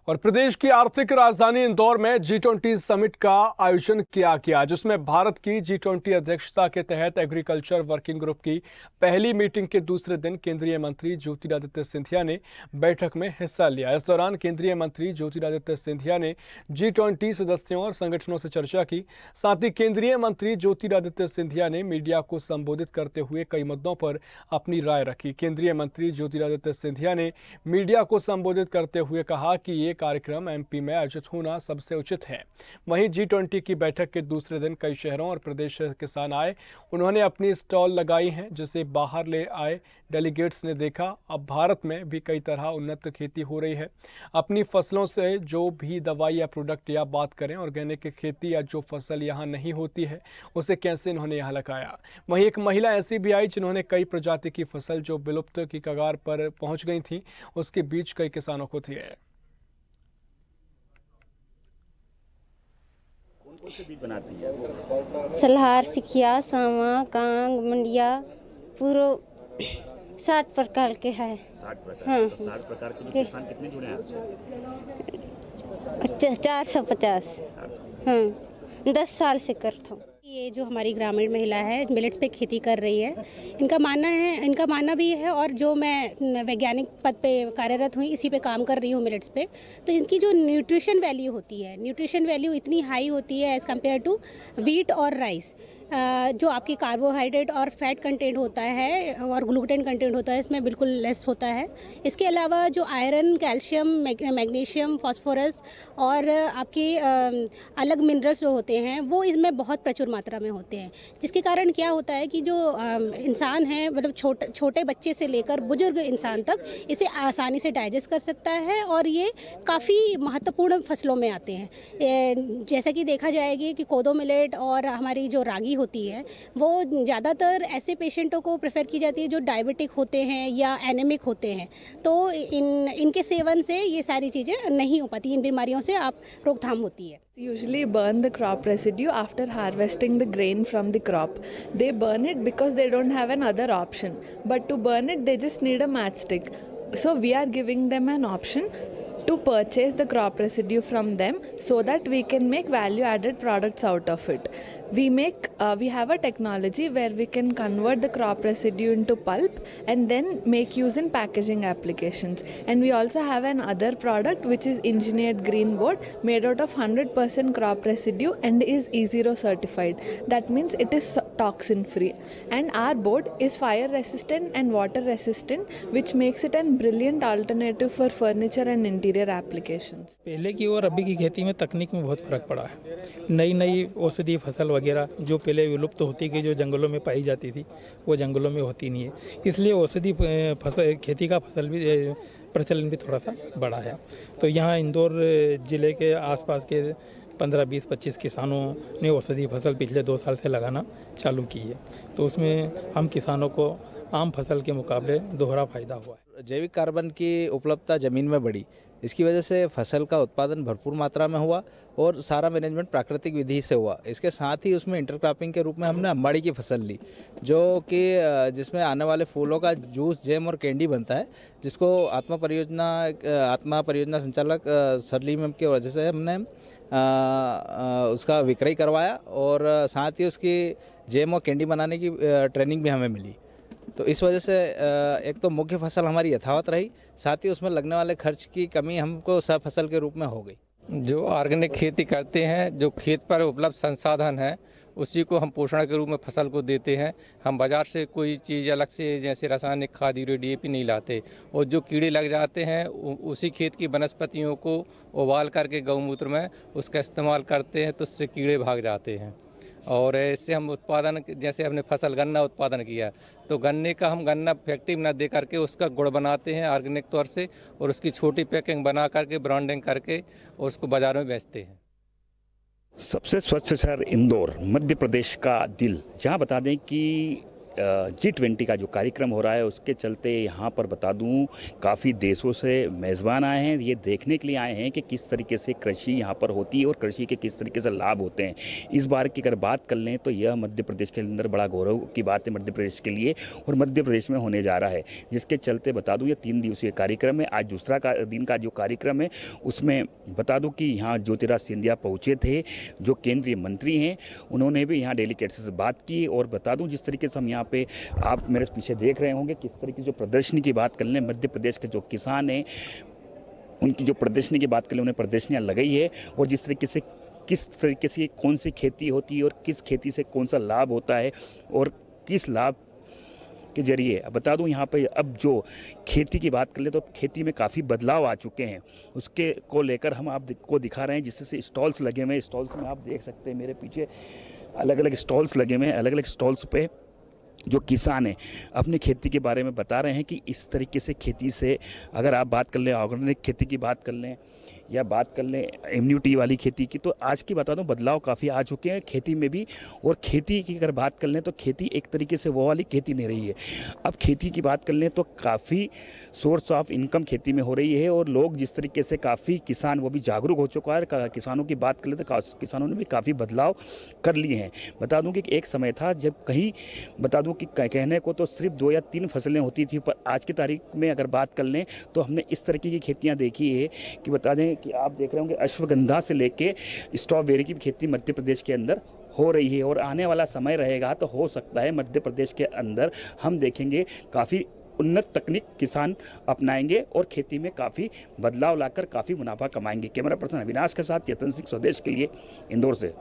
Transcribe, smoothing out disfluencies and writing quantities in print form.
और प्रदेश की आर्थिक राजधानी इंदौर में G20 समिट का आयोजन किया गया, जिसमें भारत की G20 अध्यक्षता के तहत एग्रीकल्चर वर्किंग ग्रुप की पहली मीटिंग के दूसरे दिन केंद्रीय मंत्री ज्योतिरादित्य सिंधिया ने बैठक में हिस्सा लिया। इस दौरान केंद्रीय मंत्री ज्योतिरादित्य सिंधिया ने G20 सदस्यों और संगठनों से चर्चा की। साथ ही केंद्रीय मंत्री ज्योतिरादित्य सिंधिया ने मीडिया को संबोधित करते हुए कई मुद्दों पर अपनी राय रखी। केंद्रीय मंत्री ज्योतिरादित्य सिंधिया ने मीडिया को संबोधित करते हुए कहा कि ये कार्यक्रम एमपी में आयोजित होना सबसे उचित है। वहीं G20 की बैठक के दूसरे दिन कई शहरों और प्रदेश से किसान आए। उन्होंने अपनी स्टॉल लगाई हैं, जिसे बाहर ले आए डेलीगेट्स ने देखा। अब भारत में भी कई तरह उन्नत खेती हो रही है। अपनी फसलों से जो भी दवाई या प्रोडक्ट या बात करें, ऑर्गेनिक खेती या जो फसल यहाँ नहीं होती है उसे कैसे इन्होंने यहाँ लगाया। वहीं एक महिला ऐसी भी आई जिन्होंने कई प्रजाति की फसल जो विलुप्त की कगार पर पहुंच गई थी, उसके बीच कई किसानों को थी। कौन से बीज बनाती है? सलहार, सिखिया, सावा, कांग, मंडिया, पूरो 60 प्रकार के है। 60 प्रकार। हाँ, तो 60 प्रकार के किसान कितने जुड़े हैं आपसे? 450। हाँ, 10 साल से करता हूँ। ये जो हमारी ग्रामीण महिला है मिलेट्स पे खेती कर रही है, इनका मानना भी है, और जो मैं वैज्ञानिक पद पे कार्यरत हुई, इसी पे काम कर रही हूँ मिलेट्स पे, तो इनकी जो न्यूट्रिशन वैल्यू होती है, न्यूट्रिशन वैल्यू इतनी हाई होती है एज़ कम्पेयर टू वीट और राइस। जो आपकी कार्बोहाइड्रेट और फैट कंटेंट होता है और ग्लूटेन कंटेंट होता है, इसमें बिल्कुल लेस होता है। इसके अलावा जो आयरन, कैल्शियम, मैग्नीशियम, फास्फोरस और आपके अलग मिनरल्स जो होते हैं वो इसमें बहुत प्रचुर मात्रा में होते हैं, जिसके कारण क्या होता है कि जो इंसान है, मतलब छोटे बच्चे से लेकर बुजुर्ग इंसान तक इसे आसानी से डाइजेस्ट कर सकता है, और ये काफ़ी महत्वपूर्ण फसलों में आते हैं। जैसा कि देखा जाएगी कि कोदो मिलेट और हमारी जो रागी होती है वो ज़्यादातर ऐसे पेशेंटों को प्रेफर की जाती है जो डायबिटिक होते हैं या एनेमिक होते हैं, तो इनके सेवन से ये सारी चीज़ें नहीं हो पाती, इन बीमारियों से आप रोकथाम होती है। Usually burn the crop residue after harvesting the grain from the crop. They burn it because they don't have another option. But to burn it, they just need a matchstick. So we are giving them an option to purchase the crop residue from them so that we can make value-added products out of it. We have a technology where we can convert the crop residue into pulp and then make use in packaging applications. And we also have another product which is engineered green board made out of 100% crop residue and is E0 certified. That means it is toxin free. And our board is fire resistant and water resistant, which makes it a brilliant alternative for furniture and interior applications. पहले की और अभी की खेती में तकनीक में बहुत फर्क पड़ा है। नई औषधीय फसल वगैरह जो पहले विलुप्त होती गई, जो जंगलों में पाई जाती थी, वो जंगलों में होती नहीं है। इसलिए औषधि फसल खेती का फसल भी प्रचलन भी थोड़ा सा बढ़ा है। तो यहाँ इंदौर ज़िले के आसपास के 15, 20, 25 किसानों ने औषधि फसल पिछले 2 साल से लगाना चालू की है। तो उसमें हम किसानों को आम फसल के मुकाबले दोहरा फायदा हुआ है। जैविक कार्बन की उपलब्धता ज़मीन में बढ़ी, इसकी वजह से फसल का उत्पादन भरपूर मात्रा में हुआ और सारा मैनेजमेंट प्राकृतिक विधि से हुआ। इसके साथ ही उसमें इंटरक्रॉपिंग के रूप में हमने अम्बाड़ी की फसल ली, जो कि जिसमें आने वाले फूलों का जूस, जैम और कैंडी बनता है, जिसको आत्मा परियोजना संचालक सरली मैम की वजह से हमने उसका विक्रय करवाया, और साथ ही उसकी जैम और कैंडी बनाने की ट्रेनिंग भी हमें मिली। तो इस वजह से एक तो मुख्य फसल हमारी यथावत रही, साथ ही उसमें लगने वाले खर्च की कमी हमको सब फसल के रूप में हो गई। जो ऑर्गेनिक खेती करते हैं, जो खेत पर उपलब्ध संसाधन है, उसी को हम पोषण के रूप में फसल को देते हैं। हम बाज़ार से कोई चीज़ अलग से जैसे रासायनिक खाद, यूरिया, DAP नहीं लाते, और जो कीड़े लग जाते हैं उसी खेत की वनस्पतियों को उबाल करके गौमूत्र में उसका इस्तेमाल करते हैं, तो उससे कीड़े भाग जाते हैं। और इससे हम उत्पादन, जैसे हमने फसल गन्ना उत्पादन किया, तो गन्ने का हम गन्ना फैक्ट्री में न दे करके उसका गुड़ बनाते हैं ऑर्गेनिक तौर से, और उसकी छोटी पैकिंग बना करके ब्रांडिंग करके और उसको बाज़ारों में बेचते हैं। सबसे स्वच्छ शहर इंदौर, मध्य प्रदेश का दिल, जहां बता दें कि G20 का जो कार्यक्रम हो रहा है उसके चलते यहाँ पर बता दूँ काफ़ी देशों से मेज़बान आए हैं, ये देखने के लिए आए हैं कि किस तरीके से कृषि यहाँ पर होती है और कृषि के किस तरीके से लाभ होते हैं। इस बार की अगर बात कर लें तो यह मध्य प्रदेश के अंदर बड़ा गौरव की बात है मध्य प्रदेश के लिए, और मध्य प्रदेश में होने जा रहा है, जिसके चलते बता दूँ ये 3 दिवसीय कार्यक्रम है। आज दूसरा दिन का जो कार्यक्रम है उसमें बता दूँ कि यहाँ ज्योतिराज सिंधिया पहुँचे थे, जो केंद्रीय मंत्री हैं, उन्होंने भी यहाँ डेलीगेट्स से बात की। और बता दूँ जिस तरीके से हम यहाँ पे आप मेरे पीछे देख रहे होंगे किस तरीके से जो प्रदर्शनी की बात कर लें, मध्य प्रदेश के जो किसान हैं उनकी जो प्रदर्शनी की बात कर लें, उन्हें प्रदर्शनियाँ लगाई है, और जिस तरीके से किस तरीके से कौन सी खेती होती है और किस खेती से कौन सा लाभ होता है और किस लाभ के जरिए बता दूं यहाँ पे अब जो खेती की बात कर ले तो खेती में काफ़ी बदलाव आ चुके हैं, उसके को लेकर हम आपको दिखा रहे हैं, जिससे स्टॉल्स लगे हुए हैं। स्टॉल्स में आप देख सकते हैं मेरे पीछे अलग अलग स्टॉल्स लगे हुए हैं। अलग अलग स्टॉल्स पे जो किसान हैं अपनी खेती के बारे में बता रहे हैं कि इस तरीके से खेती से अगर आप बात कर लें ऑर्गेनिक खेती की बात कर लें या बात कर लें इम्यूनिटी वाली खेती की, तो आज की बता दूं बदलाव काफ़ी आ चुके हैं खेती में भी। और खेती की अगर बात कर लें तो खेती एक तरीके से वो वाली खेती नहीं रही है। अब खेती की बात कर लें तो काफ़ी सोर्स ऑफ इनकम खेती में हो रही है, और लोग जिस तरीके से काफ़ी किसान वो भी जागरूक हो चुका है। किसानों की बात कर लें तो किसानों ने भी काफ़ी बदलाव कर लिए हैं। बता दूँ कि एक समय था जब कहीं बता दूँ कि कहने को तो सिर्फ 2 या 3 फसलें होती थी, पर आज की तारीख में अगर बात कर लें तो हमने इस तरीके की खेतियाँ देखी है कि बता दें कि आप देख रहे होंगे अश्वगंधा से लेके स्ट्रॉबेरी की खेती मध्य प्रदेश के अंदर हो रही है। और आने वाला समय रहेगा तो हो सकता है मध्य प्रदेश के अंदर हम देखेंगे काफ़ी उन्नत तकनीक किसान अपनाएंगे और खेती में काफ़ी बदलाव लाकर काफ़ी मुनाफा कमाएंगे। कैमरा पर्सन अविनाश के साथ चेतन सिंह, स्वदेश के लिए, इंदौर से।